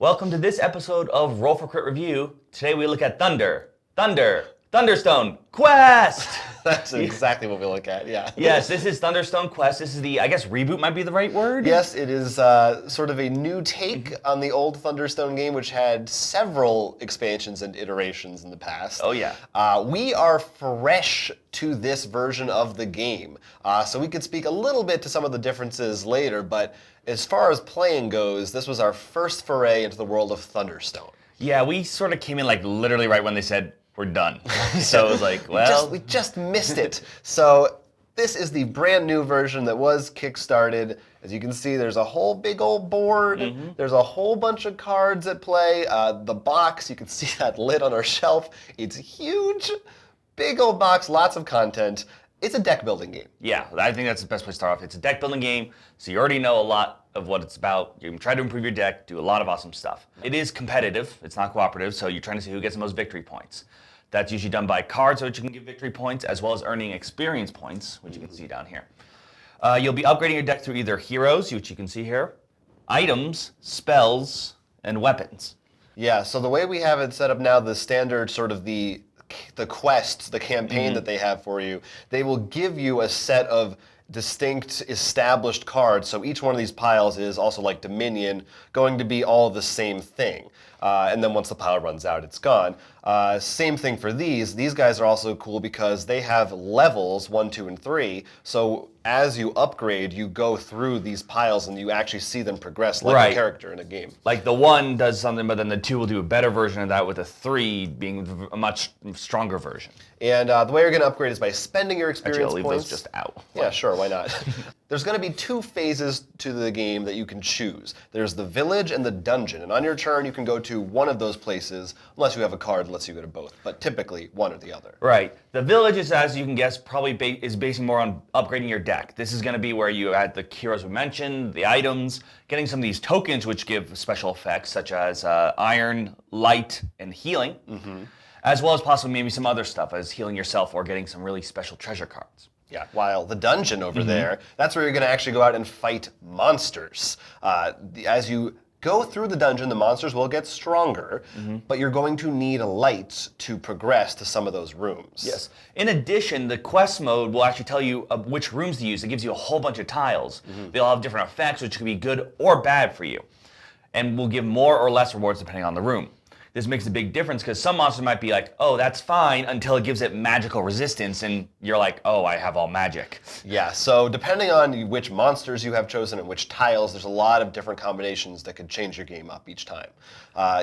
Welcome to this episode of Roll for Crit Review. Today we look at Thunderstone Quest! That's exactly what we look at, yeah. Yes, this is Thunderstone Quest. This is the, I guess reboot might be the right word? Yes, it is sort of a new take on the old Thunderstone game, which had several expansions and iterations in the past. Oh, yeah. We are fresh to this version of the game, so we could speak a little bit to some of the differences later, but as far as playing goes, this was our first foray into the world of Thunderstone. Yeah, we sort of came in like literally right when they said, we're done. So it was like, well... We just missed it. So this is the brand new version that was kickstarted. As you can see, there's a whole big old board. Mm-hmm. There's a whole bunch of cards at play. The box, you can see that lid on our shelf. It's huge. Big old box, lots of content. It's a deck building game. Yeah, I think that's the best place to start off. It's a deck building game, so you already know a lot of what it's about. You can try to improve your deck, do a lot of awesome stuff. It is competitive, it's not cooperative, so you're trying to see who gets the most victory points. That's usually done by cards, which you can give victory points, as well as earning experience points, which you can see down here. You'll be upgrading your deck through either heroes, which you can see here, items, spells, and weapons. Yeah, so the way we have it set up now, the standard sort of the quests, the campaign that they have for you, they will give you a set of distinct established cards. So each one of these piles is also like Dominion, going to be all the same thing. And then once the pile runs out, it's gone. Same thing for these. These guys are also cool because they have levels 1, 2, and 3. So as you upgrade, you go through these piles and you actually see them progress like a character in a game. Like the 1 does something, but then the 2 will do a better version of that, with the 3 being a much stronger version. And the way you're going to upgrade is by spending your experience Actually, I'll leave points. those just out. Yeah, sure, why not? There's going to be 2 phases to the game that you can choose. There's the village and the dungeon. And on your turn, you can go to one of those places, unless you have a card that lets you go to both. But typically, one or the other. Right. The village is, as you can guess, probably is basing more on upgrading your deck. This is going to be where you add the heroes we mentioned, the items, getting some of these tokens which give special effects, such as iron, light, and healing, as well as possibly maybe some other stuff, as healing yourself or getting some really special treasure cards. Yeah, while the dungeon over there, that's where you're going to actually go out and fight monsters. As you go through the dungeon, the monsters will get stronger, but you're going to need a light to progress to some of those rooms. Yes. In addition, the quest mode will actually tell you which rooms to use. It gives you a whole bunch of tiles. They'll have different effects, which can be good or bad for you, and will give more or less rewards depending on the room. This makes a big difference because some monsters might be like, oh, that's fine, until it gives it magical resistance, and you're like, oh, I have all magic. Yeah, so depending on which monsters you have chosen and which tiles, there's a lot of different combinations that could change your game up each time.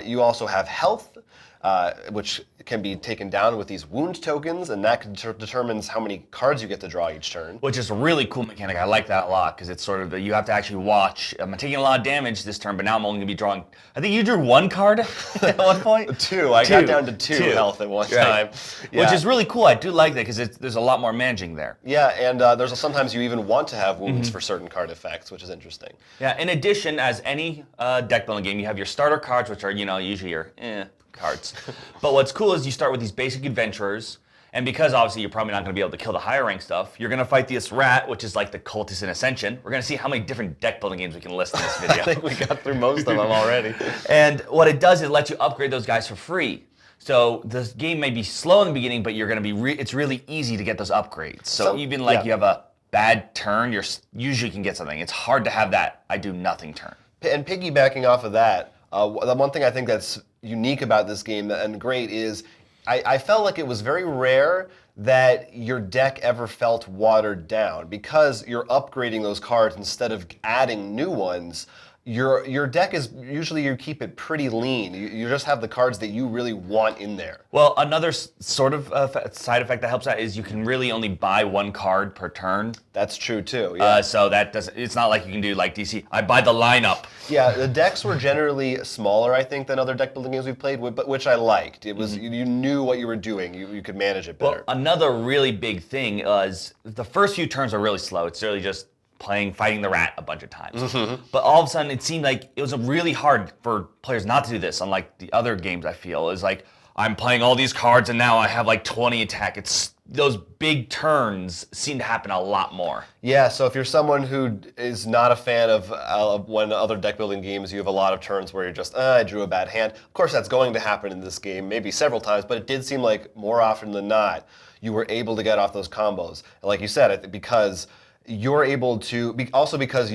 You also have health, which can be taken down with these wound tokens, and that determines how many cards you get to draw each turn. Which is a really cool mechanic. I like that a lot because it's sort of, you have to actually watch. I'm taking a lot of damage this turn, but now I'm only going to be drawing, I think you drew 1 card at one point? 2. I got down to 2 health at one time. Yeah. Which is really cool. I do like that because there's a lot more managing there. Yeah, and sometimes you even want to have wounds for certain card effects, which is interesting. Yeah, in addition, as any deck building game, you have your starter cards, which are, usually your cards. But what's cool is you start with these basic adventurers, and because obviously you're probably not going to be able to kill the higher rank stuff, you're going to fight this rat, which is like the cultist in Ascension. We're going to see how many different deck building games we can list in this video. I think we got through most of them already. And what it does is it lets you upgrade those guys for free. So the game may be slow in the beginning, but you're going to be it's really easy to get those upgrades. So even you have a bad turn, you usually can get something. It's hard to have that I do nothing turn. And piggybacking off of that, the one thing I think that's unique about this game and great is I felt like it was very rare that your deck ever felt watered down because you're upgrading those cards instead of adding new ones. Your deck is usually you keep it pretty lean. You just have the cards that you really want in there. Well, another sort of side effect that helps out is you can really only buy 1 card per turn. That's true too. Yeah. So it's not like you can do like DC. I buy the lineup. Yeah, the decks were generally smaller, I think, than other deck building games we've played, but which I liked. It was you knew what you were doing. You could manage it better. Well, another really big thing is the first few turns are really slow. It's really just fighting the rat a bunch of times. But all of a sudden, it seemed like it was really hard for players not to do this, unlike the other games I feel. Is like, I'm playing all these cards and now I have like 20 attack. It's those big turns seem to happen a lot more. Yeah, so if you're someone who is not a fan of when other deck building games, you have a lot of turns where you're just, I drew a bad hand. Of course, that's going to happen in this game, maybe several times, but it did seem like more often than not, you were able to get off those combos. And like you said, I think because you're able to, also because,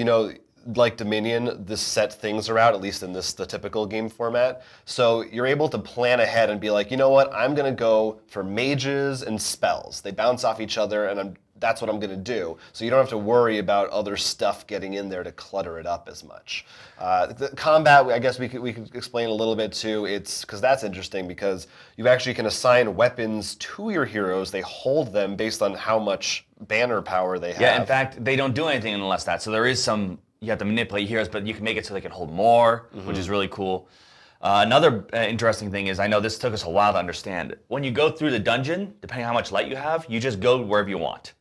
like Dominion, this set things are out, at least in the typical game format. So you're able to plan ahead and be like, you know what, I'm going to go for mages and spells. They bounce off each other, and that's what I'm going to do. So you don't have to worry about other stuff getting in there to clutter it up as much. The combat, I guess we could explain a little bit too. It's because that's interesting because you actually can assign weapons to your heroes. They hold them based on how much banner power they have. Yeah, in fact, they don't do anything unless that. So there is some, you have to manipulate heroes, but you can make it so they can hold more, which is really cool. Another interesting thing is, I know this took us a while to understand. When you go through the dungeon, depending on how much light you have, you just go wherever you want.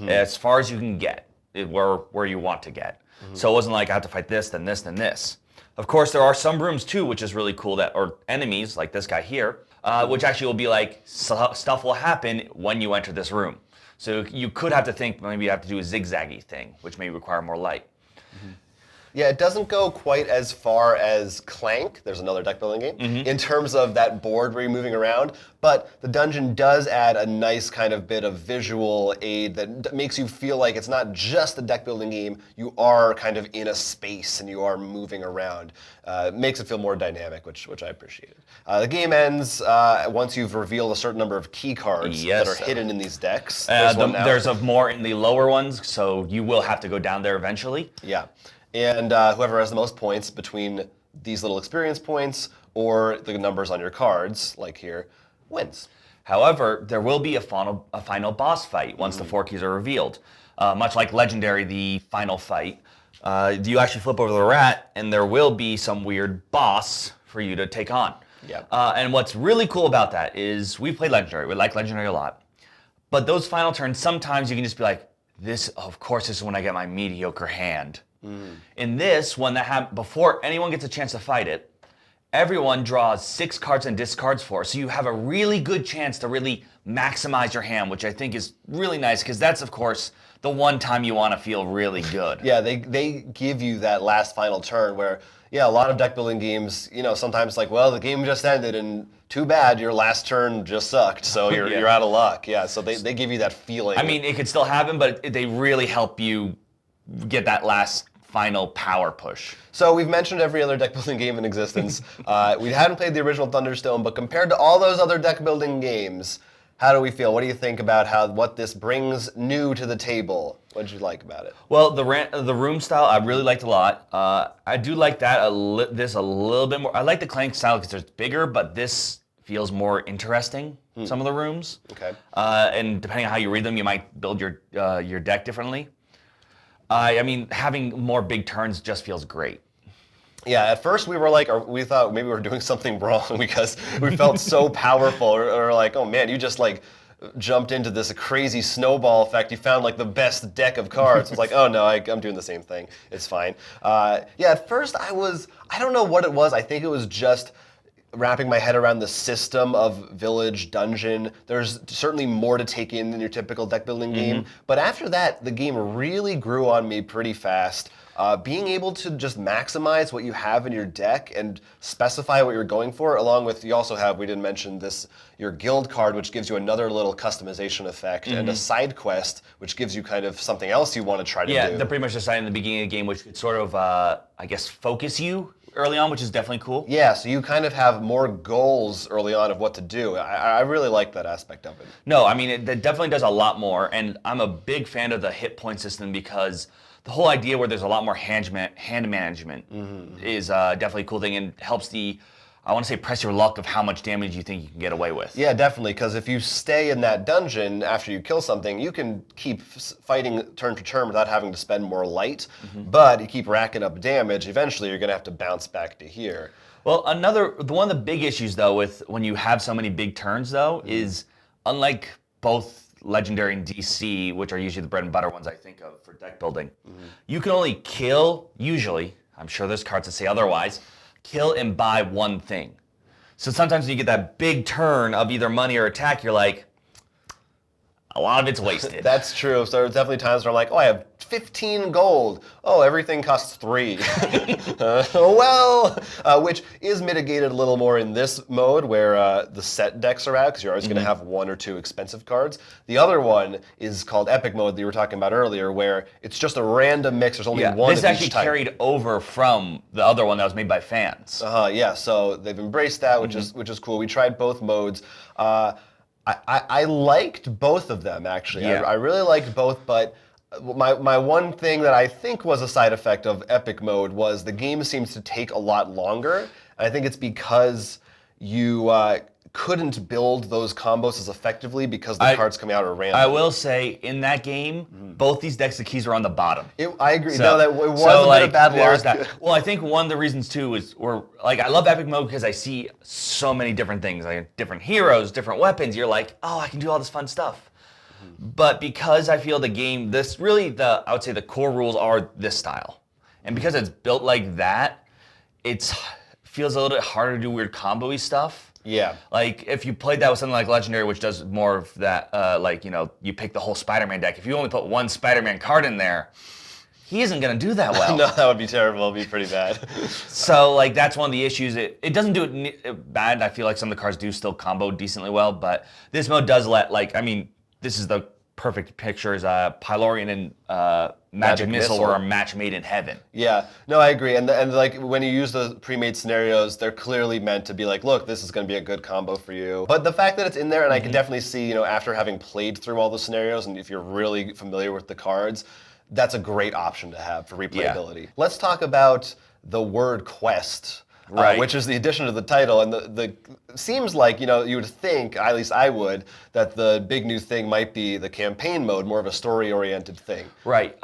As far as you can get, where you want to get. So it wasn't like I have to fight this, then this, then this. Of course, there are some rooms too, which is really cool, or enemies, like this guy here, which actually will be like, stuff will happen when you enter this room. So you could have to think maybe you have to do a zigzaggy thing, which may require more light. Yeah, it doesn't go quite as far as Clank, there's another deck building game, in terms of that board where you're moving around, but the dungeon does add a nice kind of bit of visual aid that makes you feel like it's not just a deck building game, you are kind of in a space and you are moving around. It makes it feel more dynamic, which I appreciated. The game ends once you've revealed a certain number of key cards that are hidden in these decks. There's more in the lower ones, so you will have to go down there eventually. Yeah. And whoever has the most points between these little experience points or the numbers on your cards, like here, wins. However, there will be a final boss fight once the 4 keys are revealed. Much like Legendary, the final fight, you actually flip over the rat, and there will be some weird boss for you to take on. Yeah. And what's really cool about that is we've played Legendary. We like Legendary a lot. But those final turns, sometimes you can just be like, of course, this is when I get my mediocre hand. In this, before anyone gets a chance to fight it, everyone draws 6 cards and discards 4. So you have a really good chance to really maximize your hand, which I think is really nice because that's, of course, the one time you want to feel really good. Yeah, they give you that last final turn where, a lot of deck building games, sometimes like, well, the game just ended and too bad your last turn just sucked, so you're out of luck. Yeah, so they give you that feeling. I mean, it could still happen, but they really help you get that last final power push. So we've mentioned every other deck building game in existence. We hadn't played the original Thunderstone, but compared to all those other deck building games, how do we feel? What do you think about what this brings new to the table? What did you like about it? Well, the room style I really liked a lot. I do like this a little bit more. I like the Clank style because it's bigger, but this feels more interesting. Some of the rooms. Okay. And depending on how you read them, you might build your deck differently. I mean, having more big turns just feels great. Yeah, at first we thought maybe we were doing something wrong because we felt so powerful, or like, oh man, you just like jumped into this crazy snowball effect. You found like the best deck of cards. It's like, oh no, I'm doing the same thing. It's fine. At first I don't know what it was. I think it was just wrapping my head around the system of village, dungeon. There's certainly more to take in than your typical deck building game. But after that, the game really grew on me pretty fast. Being able to just maximize what you have in your deck and specify what you're going for, along with, you also have, we didn't mention this, your guild card, which gives you another little customization effect, and a side quest, which gives you kind of something else you want to try to do. Yeah, they're pretty much decided in the beginning of the game, which could sort of, I guess, focus you early on, which is definitely cool. Yeah, so you kind of have more goals early on of what to do. I really like that aspect of it. No, I mean, it definitely does a lot more, and I'm a big fan of the hit point system because the whole idea where there's a lot more hand management is definitely a cool thing, and helps I want to say, press your luck of how much damage you think you can get away with. Yeah, definitely, because if you stay in that dungeon after you kill something, you can keep fighting turn to turn without having to spend more light, but you keep racking up damage, eventually you're going to have to bounce back to here. Well, one of the big issues, though, with when you have so many big turns, though, is unlike both Legendary and DC, which are usually the bread and butter ones I think of for deck building, you can only kill, usually, I'm sure there's cards that say otherwise, kill and buy one thing. So sometimes when you get that big turn of either money or attack, you're like, a lot of it's wasted. That's true. So there's definitely times where I'm like, oh, I have 15 gold. Oh, everything costs 3. Which is mitigated a little more in this mode where the set decks are out because you're always going to have 1 or 2 expensive cards. The other one is called Epic Mode that you were talking about earlier, where it's just a random mix. There's only one of each type. This actually carried over from the other one that was made by fans. Yeah, so they've embraced that, which is cool. We tried both modes. I liked both of them, actually. Yeah. I really liked both, but my one thing that I think was a side effect of Epic Mode was the game seems to take a lot longer. And I think it's because you couldn't build those combos as effectively because the cards coming out are random. I will say, in that game, both these decks of keys are on the bottom. I agree. So, it was a bit of bad luck. Well, I think one of the reasons, too, is I love Epic Mode because I see so many different things, like different heroes, different weapons. You're like, oh, I can do all this fun stuff. But because I feel the game, I would say the core rules are this style. And because it's built like that, it feels a little bit harder to do weird combo-y stuff. Yeah. Like, if you played that with something like Legendary, which does more of that, you pick the whole Spider-Man deck. If you only put one Spider-Man card in there, he isn't going to do that well. No, that would be terrible. It would be pretty bad. So, that's one of the issues. It doesn't do it bad. I feel like some of the cards do still combo decently well, but this mode does this is the perfect pictures. Pylorian and Magic Missile were a match made in heaven. Yeah, no, I agree. And when you use the pre-made scenarios, they're clearly meant to be like, look, this is going to be a good combo for you. But the fact that it's in there, and I can definitely see, after having played through all the scenarios, and if you're really familiar with the cards, that's a great option to have for replayability. Yeah. Let's talk about the word quest. Right. Which is the addition to the title, and the seems like you would think, at least I would, that the big new thing might be the campaign mode, more of a story-oriented thing. Right.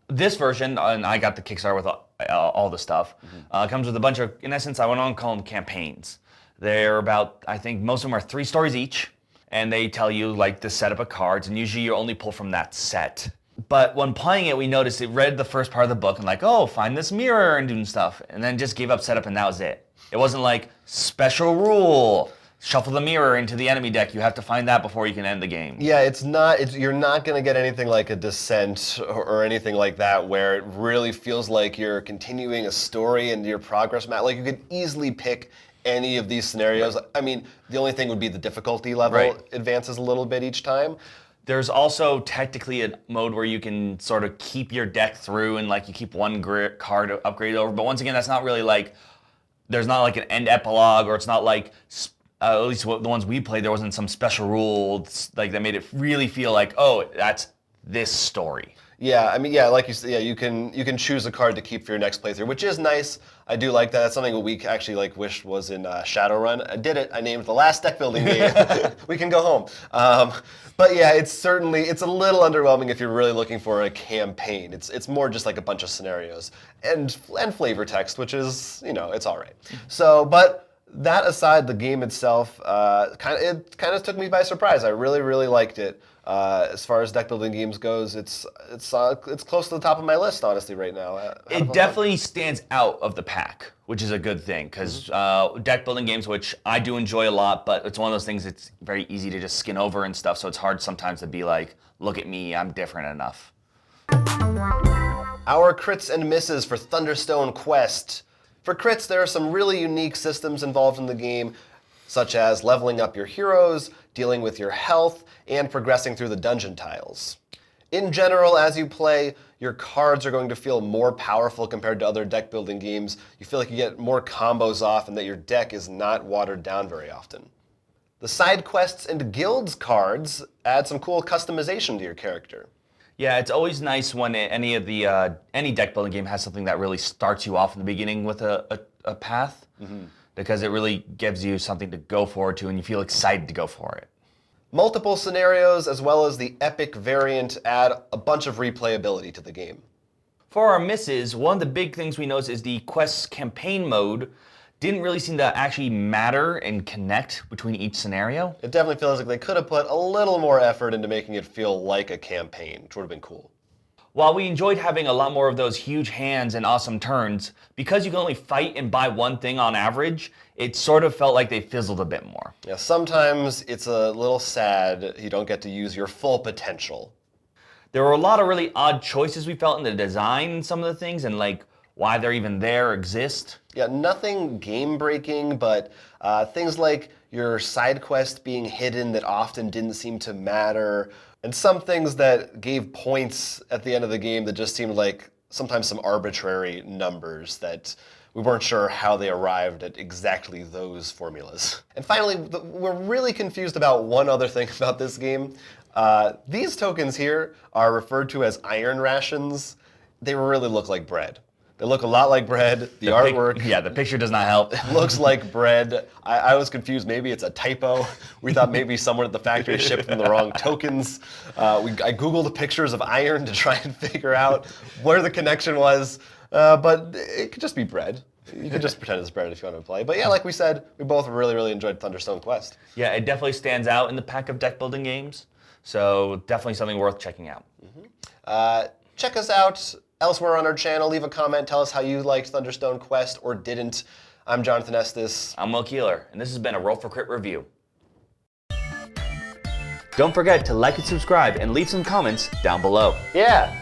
This version, and I got the Kickstarter with all the stuff, comes with a bunch of, in essence, I want to call them campaigns. They're about, I think most of them are 3 stories each, and they tell you the setup of cards, and usually you only pull from that set. But when playing it, we noticed it read the first part of the book and find this mirror and doing stuff, and then just gave up setup and that was it. It wasn't like special rule, shuffle the mirror into the enemy deck. You have to find that before you can end the game. Yeah, you're not going to get anything like a Descent or anything like that where it really feels like you're continuing a story and your progress map. You could easily pick any of these scenarios. Right. I mean, the only thing would be the difficulty level advances a little bit each time. There's also technically a mode where you can sort of keep your deck through and you keep one card upgraded over. But once again, that's not really there's not an end epilogue, or it's not at least the ones we played, there wasn't some special rules that made it really feel that's this story. Yeah, I mean, like you said, you can choose a card to keep for your next playthrough, which is nice. I do like that. That's something we actually wished was in Shadowrun. I did it. I named the last deck building game. We can go home. But yeah, it's a little underwhelming if you're really looking for a campaign. It's more just a bunch of scenarios and flavor text, which is it's all right. So, but that aside, the game itself kind of took me by surprise. I really, really liked it. As far as deck building games goes, it's close to the top of my list, honestly, right now. It definitely stands out of the pack, which is a good thing, because deck building games, which I do enjoy a lot, but it's one of those things that's very easy to just skin over and stuff, so it's hard sometimes to be look at me, I'm different enough. Our crits and misses for Thunderstone Quest. For crits, there are some really unique systems involved in the game, such as leveling up your heroes, dealing with your health, and progressing through the dungeon tiles. In general, as you play, your cards are going to feel more powerful compared to other deck building games. You feel like you get more combos off and that your deck is not watered down very often. The side quests and guilds cards add some cool customization to your character. Yeah, it's always nice when any deck building game has something that really starts you off in the beginning with a path, because it really gives you something to go forward to and you feel excited to go for it. Multiple scenarios, as well as the epic variant, add a bunch of replayability to the game. For our misses, one of the big things we noticed is the quest campaign mode didn't really seem to actually matter and connect between each scenario. It definitely feels like they could have put a little more effort into making it feel like a campaign, which would have been cool. While we enjoyed having a lot more of those huge hands and awesome turns, because you can only fight and buy one thing on average, it sort of felt like they fizzled a bit more. Yeah, sometimes it's a little sad you don't get to use your full potential. There were a lot of really odd choices we felt in the design in some of the things, and like why they're even there or exist. Yeah, nothing game-breaking, but things like your side quest being hidden that often didn't seem to matter, and some things that gave points at the end of the game that just seemed like sometimes some arbitrary numbers that we weren't sure how they arrived at exactly those formulas. And finally, we're really confused about one other thing about this game. These tokens here are referred to as iron rations. They really look like bread. They look a lot like bread. The artwork. Yeah, the picture does not help. Looks like bread. I was confused. Maybe it's a typo. We thought maybe someone at the factory shipped them the wrong tokens. I Googled pictures of iron to try and figure out where the connection was. But it could just be bread. You can just pretend it's bread if you want to play. But yeah, like we said, we both really, really enjoyed Thunderstone Quest. Yeah, it definitely stands out in the pack of deck building games. So definitely something worth checking out. Check us out elsewhere on our channel. Leave a comment. Tell us how you liked Thunderstone Quest or didn't. I'm Jonathan Estes. I'm Will Keeler, and this has been a Roll for Crit review. Don't forget to like and subscribe and leave some comments down below. Yeah.